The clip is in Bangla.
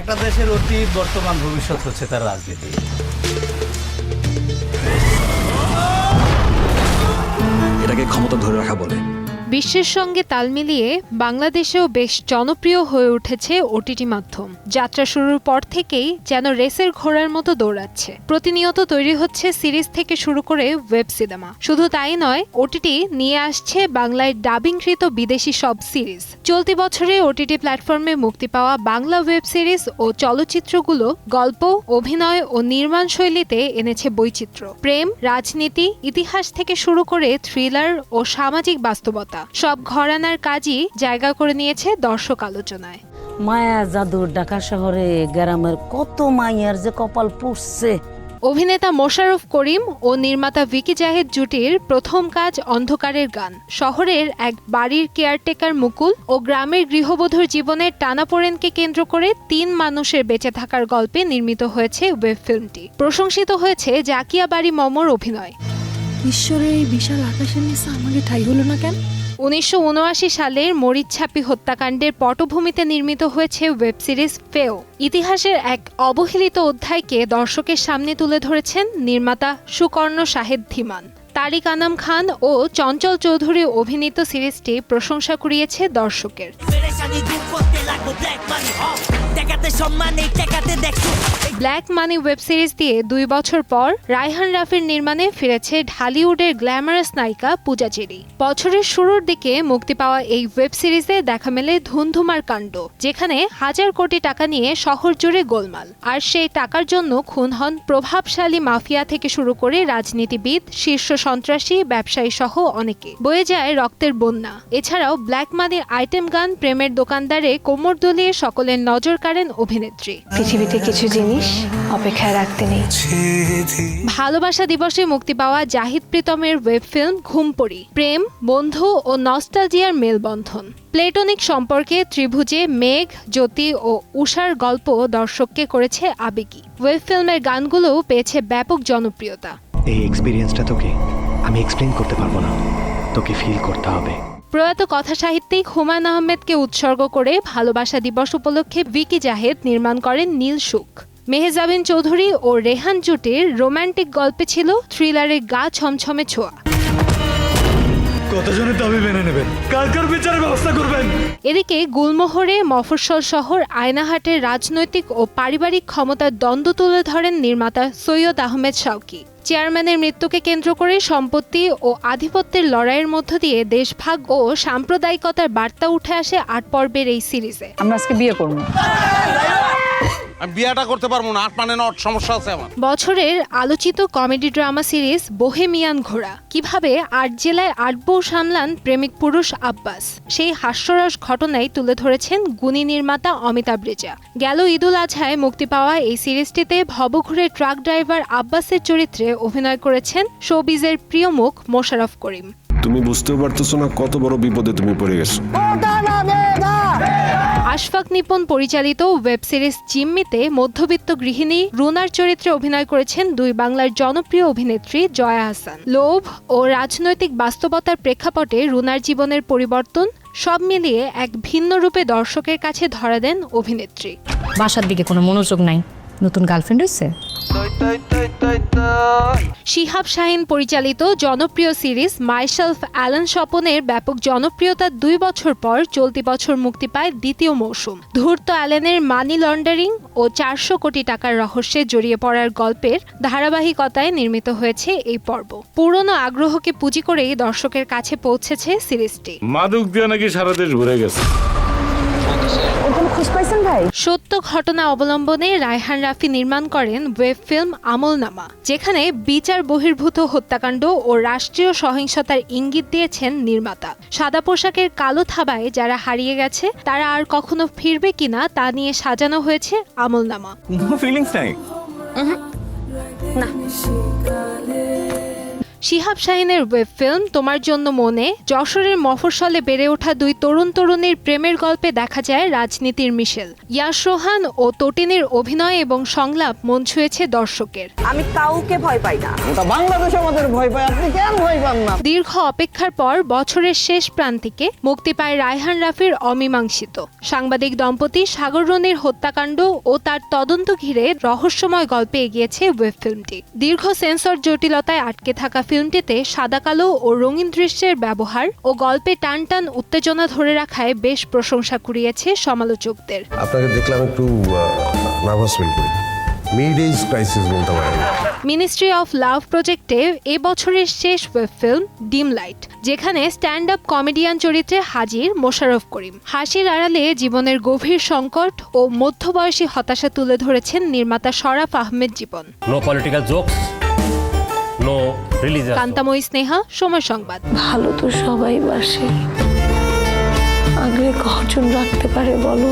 একটা দেশের অতীত বর্তমান ভবিষ্যৎ হচ্ছে তার রাজনীতি। এটাকে ক্ষমতা ধরে রাখা বলে। বিশ্বের সঙ্গে তাল মিলিয়ে বাংলাদেশেও বেশ জনপ্রিয় হয়ে উঠেছে ওটিটি মাধ্যম। যাত্রা শুরুর পর থেকেই যেন রেসের ঘোড়ার মতো দৌড়াচ্ছে। প্রতিনিয়ত তৈরি হচ্ছে সিরিজ থেকে শুরু করে ওয়েব সিনেমা। শুধু তাই নয়, ওটিটি নিয়ে আসছে বাংলায় ডাবিংকৃত বিদেশি সব সিরিজ। চলতি বছরে ওটিটি প্ল্যাটফর্মে মুক্তি পাওয়া বাংলা ওয়েব সিরিজ ও চলচ্চিত্রগুলো গল্প, অভিনয় ও নির্মাণ শৈলীতে এনেছে বৈচিত্র্য। প্রেম, রাজনীতি, ইতিহাস থেকে শুরু করে থ্রিলার ও সামাজিক বাস্তবতা সব ঘরানার কাজই জায়গা করে নিয়েছে দর্শক আলোচনায়। মায়া জাদুর ঢাকা শহরে গ্রামের কত মায়ের যে কপাল পুষছে। অভিনেতা মোশাররফ করিম ও নির্মাতা ভিকি জাহেদ জুটির প্রথম কাজ অন্ধকারের গান। শহরের এক বাড়ির কেয়ারটেকার মুকুল ও গ্রামের গৃহবধূর জীবনের টানাপোড়েনকে কেন্দ্র করে 3 মানুষের বেঁচে থাকার গল্পে নির্মিত হয়েছে ওয়েব ফিল্মটি। প্রশংসিত হয়েছে জাকিয়া বাড়ি মমর অভিনয়। ঈশ্বরের এই বিশাল আকাশের নিচে আমাকে ঠাই হলো না কেন? 1979 সালের মরিচছাপি হত্যাকাণ্ডের পটভূমিতে নির্মিত হয়েছে ওয়েব সিরিজ ফেও। ইতিহাসের এক অবহেলিত অধ্যায়কে দর্শকের সামনে তুলে ধরেছেন নির্মাতা সুকর্ণ শাহেদ ধীমান। তারিক আনাম খান ও চঞ্চল চৌধুরী অভিনীত সিরিজটি প্রশংসা কুড়িয়েছে দর্শকের। ব্ল্যাক মানি ওয়েব সিরিজ দিয়ে 2 বছর পর রায়হান রাফির নির্মাণে ফিরেছে ঢালিউডের গ্ল্যামারাস নায়িকা পূজা চেরি। বছরের শুরুর দিকে মুক্তি পাওয়া এই ওয়েব সিরিজে দেখা মেলে ধুন্ধুমার কাণ্ড, যেখানে হাজার কোটি টাকা নিয়ে শহর জুড়ে গোলমাল। আর সেই টাকার জন্য খুন হন প্রভাবশালী মাফিয়া থেকে শুরু করে রাজনীতিবিদ, শীর্ষ সন্ত্রাসী, ব্যবসায়ী সহ অনেকে। বয়ে যায় রক্তের বন্যা। এছাড়াও ব্ল্যাক মানির আইটেম গান, প্রেমের দোকানদারে কোমর দুলিয়ে সকলের নজর কাড়েন অভিনেত্রী। পৃথিবীতে কিছু জিনিস অপেক্ষায় রাখতে নেই। ভালোবাসা দিবসে মুক্তি পাওয়া জাহিদ প্রীতমের ওয়েব ফিল্ম ঘুমপড়ি প্রেম, বন্ধু ও নস্টালজিয়ার মেলবন্ধন। প্লেটোনিক সম্পর্কে ত্রিভুজে মেঘ, জ্যোতি ও উষার গল্প দর্শককে করেছে আবেগী। ওয়েব ফিল্মের গানগুলোও পেয়েছে ব্যাপক জনপ্রিয়তা। এই এক্সপেরিয়েন্সটা তোকে আমি এক্সপ্লেইন করতে পারবো না, তোকে ফিল করতে হবে। প্রয়াত কথাসাহিত্যিক হুমায়ুন আহমেদকে উৎসর্গ করে ভালোবাসা দিবস উপলক্ষে ভিকি জাহেদ নির্মাণ করেন নীল সুখ। মেহজাবিন চৌধুরী ও রেহান জুটির রোমান্টিক গল্পে ছিল থ্রিলারের গা ছমছমে ছোঁয়া। কতজনের দাবি মেনে নেবেন? কার কার বিচারের ব্যবস্থা করবেন? এদিকে গুলমোহরে মফস্বল শহর আয়নাহাটের রাজনৈতিক ও পারিবারিক ক্ষমতার দ্বন্দ্ব তুলে ধরেন নির্মাতা সৈয়দ আহমেদ শাওকি। চেয়ারম্যানের মৃত্যুকে কেন্দ্র করে সম্পত্তি ও আধিপত্যের লড়াইয়ের মধ্য দিয়ে দেশভাগ ও সাম্প্রদায়িকতার বার্তা উঠে আসে 8 পর্বের এই সিরিজে। আমরা আজকে বিয়ে করব। আমি বিয়েটা করতে পারবো না, 8 মানে নট, সমস্যা আছে আমার। বছরের আলোচিত কমেডি ড্রামা সিরিজ বোহেমিয়ান ঘোড়া। কিভাবে 8 জেলায় 8 বউ সামলান প্রেমিক পুরুষ আব্বাস, সেই হাস্যরস ঘটনাই তুলে ধরেছেন গুণী নির্মাতা অমিতাভ রেজা। গেল ঈদুল আজহায় মুক্তি পাওয়া এই সিরিজটিতে ভবঘুরে ট্রাক ড্রাইভার আব্বাসের চরিত্রে অভিনয় করেছেন শোবিজের প্রিয় মুখ মোশাররফ করিম। তুমি বুঝতেও পারতেছো না কত বড় বিপদে তুমি পড়ে গেছো। আশফাক নিপুণ পরিচালিত ওয়েব সিরিজ জিম্মিতে মধ্যবিত্ত গৃহিণী রুনার চরিত্রে অভিনয় করেছেন 2 বাংলার জনপ্রিয় অভিনেত্রী জয়া আহসান। লোভ ও রাজনৈতিক বাস্তবতার প্রেক্ষাপটে রুনার জীবনের পরিবর্তন সব মিলিয়ে এক ভিন্ন রূপে দর্শকের কাছে ধরা দেন অভিনেত্রী। বাসার দিকে কোনো মনোযোগ নাই, নতুন গার্লফ্রেন্ড হয়েছে। শিহাব শাহিন পরিচালিত জনপ্রিয় সিরিজ মাইসেলফ অ্যালান স্বপনের ব্যাপক জনপ্রিয়তার 2 বছর পর চলতি বছর মুক্তি পায় দ্বিতীয় মৌসুম। ধূর্ত অ্যালেনের মানি লন্ডারিং ও 400 কোটি টাকার রহস্যে জড়িয়ে পড়ার গল্পের ধারাবাহিকতায় নির্মিত হয়েছে এই পর্ব। পুরনো আগ্রহকে পুঁজি করেই দর্শকের কাছে পৌঁছেছে সিরিজটি। মাদক দিয়ে নাকি সারা দেশ ঘুরে গেছে। সত্য ঘটনা অবলম্বনে রায়হান রাফি নির্মাণ করেন ওয়েব ফিল্ম আমলনামা, যেখানে বিচার বহির্ভূত হত্যাকাণ্ড ও রাষ্ট্রীয় সহিংসতার ইঙ্গিত দিয়েছেন নির্মাতা। সাদা পোশাকের কালো থাবায় যারা হারিয়ে গেছে তারা আর কখনো ফিরবে কিনা তা নিয়ে সাজানো হয়েছে আমলনামা। কোনো ফিলিংস নাই। শিহাব শাহীনের ওয়েব ফিল্ম তোমার জন্য মনে যশোরের মফস্বলে বেড়ে ওঠা দুই তরুণীর প্রেমের গল্পে দেখা যায় রাজনীতির মিশেল। ইয়াশ রোহান ও তটিনীর অভিনয় এবং সংলাপ মন ছুঁয়েছে দর্শকের। আমি কাউকে ভয় পাই না। দীর্ঘ অপেক্ষার পর বছরের শেষ প্রান্তিকে মুক্তি পায় রায়হান রাফির অমীমাংসিত। সাংবাদিক দম্পতি সাগর রনির হত্যাকাণ্ড ও তার তদন্ত ঘিরে রহস্যময় গল্পে এগিয়েছে ওয়েব ফিল্মটি। দীর্ঘ সেন্সর জটিলতায় আটকে থাকা ফিল্মটিতে সাদা কালো ও রঙিন দৃশ্যের ব্যবহার ও গল্পে টান টান উত্তেজনা ধরে রাখায় বেশ প্রশংসা কুড়িয়েছে সমালোচকদের। আপনাকে দেখলাম একটু নার্ভাস ফিল করি। মিড এজ ক্রাইসিস বলতে পারেন। মিনিস্ট্রি অফ লাভ প্রজেক্টে এ বছরের শেষ ওয়েব ফিল্ম ডিম লাইট, যেখানে স্ট্যান্ড আপ কমেডিয়ান চরিত্রে হাজির মোশাররফ করিম। হাসির আড়ালে জীবনের গভীর সংকট ও মধ্যবয়সী হতাশা তুলে ধরেছেন নির্মাতা Sharaf Ahmed Jibon. No political jokes, no religious. Kantamoyee Sneha, Somoy Sangbad. ভালো তো সবাই বাসে, আগে কজন রাখতে পারে বলো।